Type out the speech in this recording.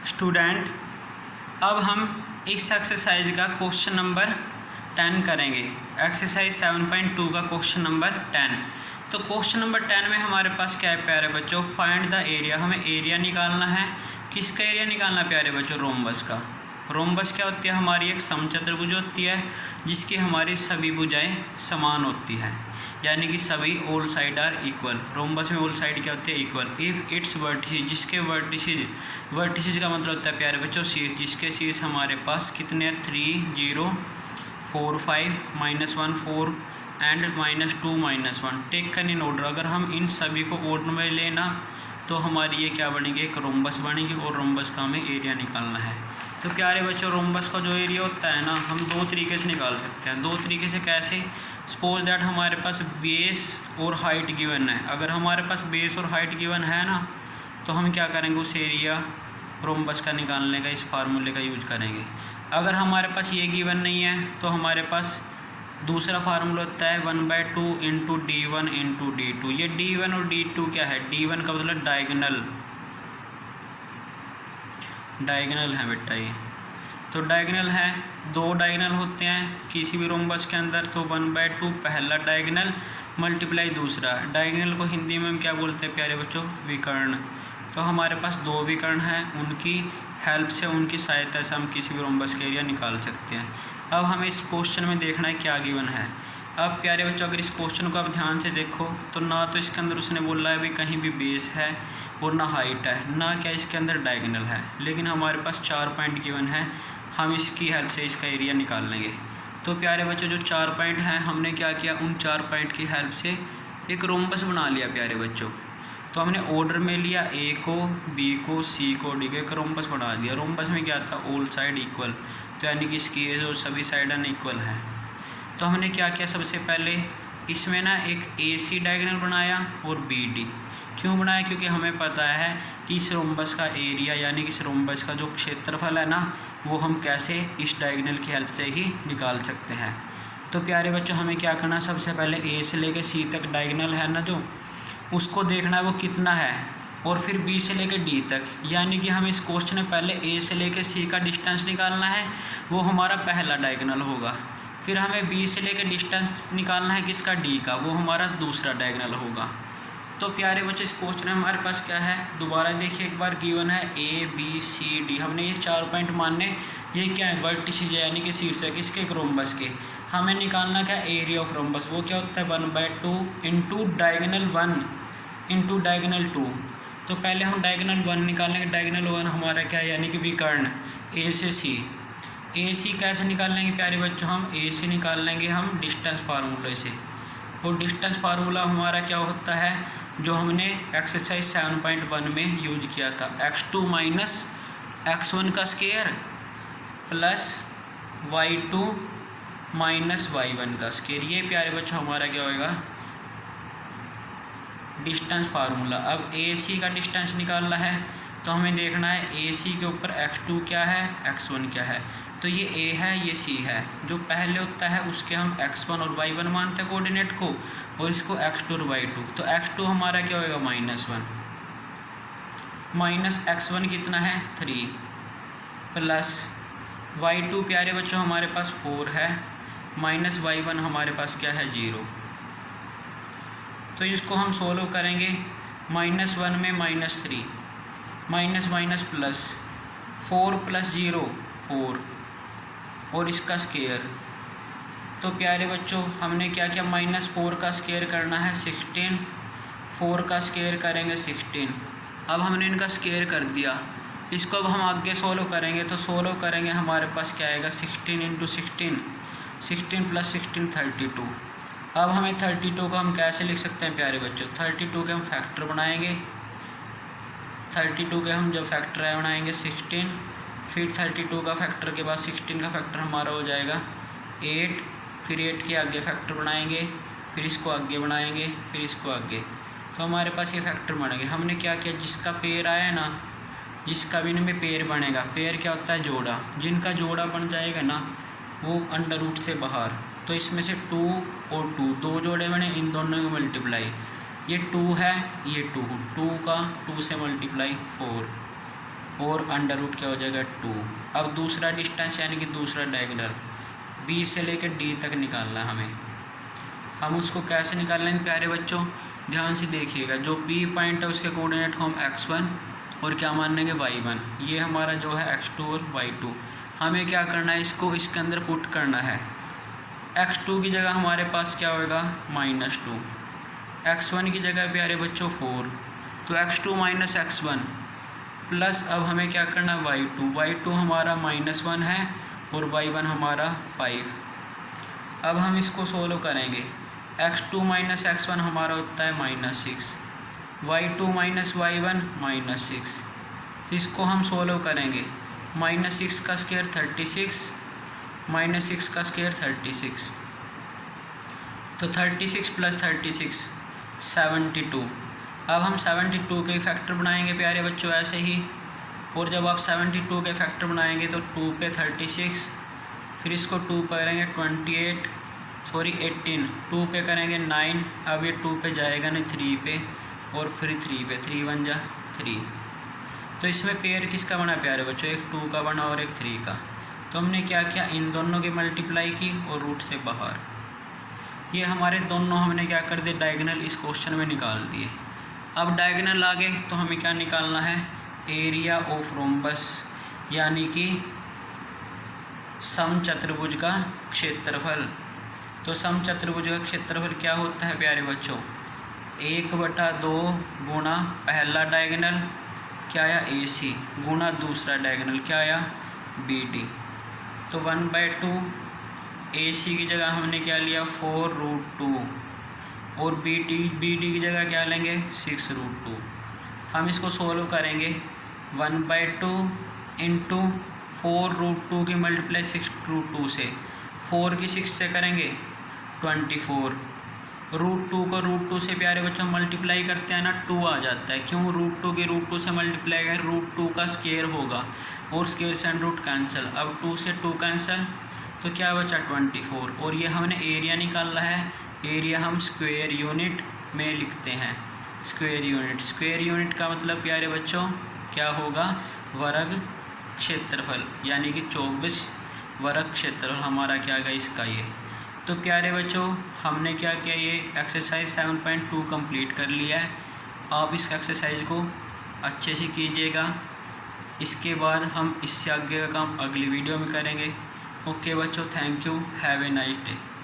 Student, अब हम इस एक्सरसाइज का क्वेश्चन नंबर 10 करेंगे। एक्सरसाइज 7.2 का क्वेश्चन नंबर 10। तो क्वेश्चन नंबर 10 में हमारे पास क्या है प्यारे बच्चों, फाइंड द एरिया। हमें एरिया निकालना है। किसका एरिया निकालना है प्यारे बच्चों? रोम्बस का। रोम्बस क्या होती है? हमारी एक समचतुर्भुज होती है जिसकी हमारी सभी भुजाएं समान होती हैं, यानी कि सभी all side are equal. Rhombus में ऑल साइड क्या होती है? इक्वल। इफ़ इट्स वर्टिसेज, जिसके वर्टिसेज का मतलब होता है प्यारे बच्चों शीर्ष, जिसके शीर्ष हमारे पास कितने 3 0 4 5 -1 4 एंड -2 -1 टेकन इन ऑर्डर। अगर हम इन सभी को ऑर्डर में लेना तो हमारी ये क्या बनेगी? एक रोम्बस बनेगी, और रोम्बस का हमें एरिया निकालना है। तो प्यारे बच्चों, रोम्बस का जो एरिया होता है ना, हम दो तरीके से निकाल सकते हैं। दो तरीके से कैसे? सपोज दैट हमारे पास बेस और हाइट गिवन है। अगर हमारे पास बेस और हाइट गिवन है ना, तो हम क्या करेंगे? उस एरिया रोम्बस का निकालने का इस फार्मूले का यूज करेंगे। अगर हमारे पास ये गिवन नहीं है तो हमारे पास दूसरा फार्मूला होता है 1/2 इंटू D1 इंटू D2। ये D1 और D2 क्या है? D1 का मतलब डायगोनल है बेटा ये। तो डायगोनल है, दो डायगोनल होते हैं किसी भी रोम्बस के अंदर। तो 1/2 पहला डायगोनल मल्टीप्लाई दूसरा। डायगोनल को हिंदी में हम क्या बोलते हैं प्यारे बच्चों? विकर्ण। तो हमारे पास दो विकर्ण हैं, उनकी हेल्प से, उनकी सहायता से हम किसी भी रोम्बस का एरिया निकाल सकते हैं। अब हमें इस क्वेश्चन में देखना है क्या गिवन है। अब प्यारे बच्चों, अगर इस क्वेश्चन को आप ध्यान से देखो तो ना तो इसके अंदर उसने बोला है भी कहीं भी बेस है और ना हाइट है, ना क्या इसके अंदर डायगोनल है, लेकिन हमारे पास 4 पॉइंट गिवन है। हम इसकी हेल्प से इसका एरिया निकाल लेंगे। तो प्यारे बच्चों, जो 4 पॉइंट हैं, हमने क्या किया? उन 4 पॉइंट की हेल्प से एक रोम्बस बना लिया प्यारे बच्चों। तो हमने ऑर्डर में लिया ए को, बी को, सी को, डी को, एक रोम्बस बना दिया। रोम्बस में क्या था? All side equal. तो यानी कि इसकी जो सभी साइड अनइक्वल हैं। तो हमने क्या किया? सबसे पहले इसमें ना एक AC डायगोनल बनाया और BD। क्यों बनाया? क्योंकि हमें पता है कि इस रोम्बस का एरिया, यानी कि इस रोम्बस का जो क्षेत्रफल है ना, वो हम कैसे इस डायगोनल की हेल्प से ही निकाल सकते हैं। तो प्यारे बच्चों, हमें क्या करना? सबसे पहले A से लेकर C तक डायगोनल है ना जो, उसको देखना है वो कितना है, और फिर B से लेकर D तक। यानी कि हम इस क्वेश्चन में पहले A से लेकर C का डिस्टेंस निकालना है, वो हमारा पहला डायगोनल होगा। फिर हमें B से लेकर डिस्टेंस निकालना है किसका? D का, वो हमारा दूसरा डायगोनल होगा। तो प्यारे बच्चों, इस क्वेश्चन में हमारे पास क्या है? दोबारा देखिए एक बार, गिवन है A B C D। हमने ये 4 पॉइंट मानने, ये क्या है? वर्टिसेज यानी कि शीर्षक किसके? रोम्बस के। हमें निकालना क्या? Area of rhombus. वो क्या होता है? 1/2 इंटू डायगोनल 1 इंटू डायगोनल 2। तो पहले हम डायगोनल 1 निकालेंगे। डायगोनल 1 हमारा क्या है? यानी कि विकर्ण A से C। AC कैसे निकाल लेंगे प्यारे बच्चों? हम AC निकाल लेंगे हम डिस्टेंस फार्मूले से। और डिस्टेंस फार्मूला हमारा क्या होता है, जो हमने एक्सरसाइज 7.1 में यूज किया था? x2 माइनस x1 का square plus y2 minus y1 का स्क्वायर। ये प्यारे बच्चों हमारा क्या होएगा? Distance formula. अब AC का डिस्टेंस निकालना है तो हमें देखना है AC के ऊपर x2 क्या है, x1 क्या है। तो ये A है, ये C है। जो पहले होता है उसके हम x1 और y1 मानते हैं कोऑर्डिनेट को, और इसको x2 और y2। तो x2 हमारा क्या होएगा? -1 माइनस x1 कितना है? 3 प्लस y2 प्यारे बच्चों हमारे पास 4 है, माइनस y1 हमारे पास क्या है? 0। तो इसको हम सोल्व करेंगे। -1 में -3, माइनस माइनस प्लस, 4 + 0 4, और इसका स्क्वायर। तो प्यारे बच्चों, हमने क्या किया? -4 का स्क्वायर करना है 16, 4 का स्क्वायर करेंगे 16। अब हमने इनका स्क्वायर कर दिया। इसको अब हम आगे सोल्व करेंगे। तो सोल्व करेंगे हमारे पास क्या आएगा? 16 × 16, 16 + 16 32। अब हमें 32 को हम कैसे लिख सकते हैं प्यारे बच्चों? 32 के हम फैक्टर बनाएंगे। 32 के हम जब फैक्टर बनाएंगे 16, फिर 32 का फैक्टर के बाद 16 का फैक्टर हमारा हो जाएगा 8, फिर 8 के आगे फैक्टर बनाएंगे, फिर इसको आगे बनाएंगे, फिर इसको आगे। तो हमारे पास ये फैक्टर बनेंगे। हमने क्या किया? जिसका पेयर आया ना, जिसका भी इनमें पेयर बनेगा, पेयर क्या होता है? जोड़ा। जिनका जोड़ा बन जाएगा ना, वो अंडर रूट से बाहर। तो इसमें से 2 और 2, दो जोड़े बने, इन दोनों की मल्टीप्लाई। ये 2 है, ये 2 का 2 से मल्टीप्लाई 4। और अंडर रूट क्या हो जाएगा 2। अब दूसरा डिस्टेंस यानी कि दूसरा डायगोनल बी से लेकर डी तक निकालना है हमें। हम उसको कैसे निकाल लेंगे प्यारे बच्चों, ध्यान से देखिएगा। जो पी पॉइंट है उसके कोऑर्डिनेट को हम x1 और क्या मान लेंगे y1, ये हमारा जो है x2 और y2। हमें क्या करना है, इसको इसके अंदर पुट करना है। x2 की जगह हमारे पास क्या होगा -2, x1 की जगह प्यारे बच्चों 4, तो x2 - x1 प्लस अब हमें क्या करना है y2 हमारा -1 है और y1 हमारा 5। अब हम इसको सोल्व करेंगे। x2 - x1 हमारा होता है -6, y2 - y1 -6। इसको हम सोल्व करेंगे। -6 का स्क्वायर 36, -6 का स्क्वायर 36, तो 36 + 36 72। अब हम 72 के फैक्टर बनाएंगे प्यारे बच्चों ऐसे ही, और जब आप 72 के फैक्टर बनाएंगे तो 2 पे 36, फिर इसको 2 पे करेंगे 18, 2 पे करेंगे 9, अब ये 2 पे जाएगा नहीं 3 पे, और फिर 3 पे, 3 1 जा 3। तो इसमें पेयर किसका बना प्यारे बच्चों, एक 2 का बना और एक 3 का। तो हमने क्या किया, इन दोनों की मल्टीप्लाई की और रूट से बाहर। ये हमारे दोनों हमने क्या कर दिए, डायगोनल इस क्वेश्चन में निकाल दिए। अब डायगोनल आ गए तो हमें क्या निकालना है, एरिया ऑफ रोम्बस यानी कि समचतुर्भुज का क्षेत्रफल। तो समचतुर्भुज का क्षेत्रफल क्या होता है प्यारे बच्चों, 1/2 गुणा पहला डायगोनल क्या आया AC गुणा दूसरा डायगोनल क्या आया BD। तो 1/2 AC की जगह हमने क्या लिया 4√2 और BD की जगह क्या लेंगे 6√2। हम इसको सोल्व करेंगे। 1/2 इंटू 4√2 की मल्टीप्लाई 6√2 से, 4 की 6 से करेंगे 24, √2 को √2 से प्यारे बच्चों मल्टीप्लाई करते हैं ना 2 आ जाता है। क्यों, √2 की √2 से मल्टीप्लाई करें, √2 का स्क्वायर होगा और स्क्वायर से रूट कैंसिल, अब 2 से 2 कैंसिल, तो क्या बचा 24। और ये हमने एरिया निकालना है। एरिया हम स्क्वायर यूनिट में लिखते हैं, स्क्वायर यूनिट का मतलब प्यारे बच्चों क्या होगा, वर्ग क्षेत्रफल, यानी कि 24 वर्ग क्षेत्रफल हमारा क्या गया इसका ये। तो प्यारे बच्चों हमने क्या किया, ये एक्सरसाइज 7.2 कंप्लीट कर लिया है। आप इस एक्सरसाइज को अच्छे से कीजिएगा। इसके बाद हम इससे आगे का काम अगली वीडियो में करेंगे। ओके बच्चों, thank you, have a nice day.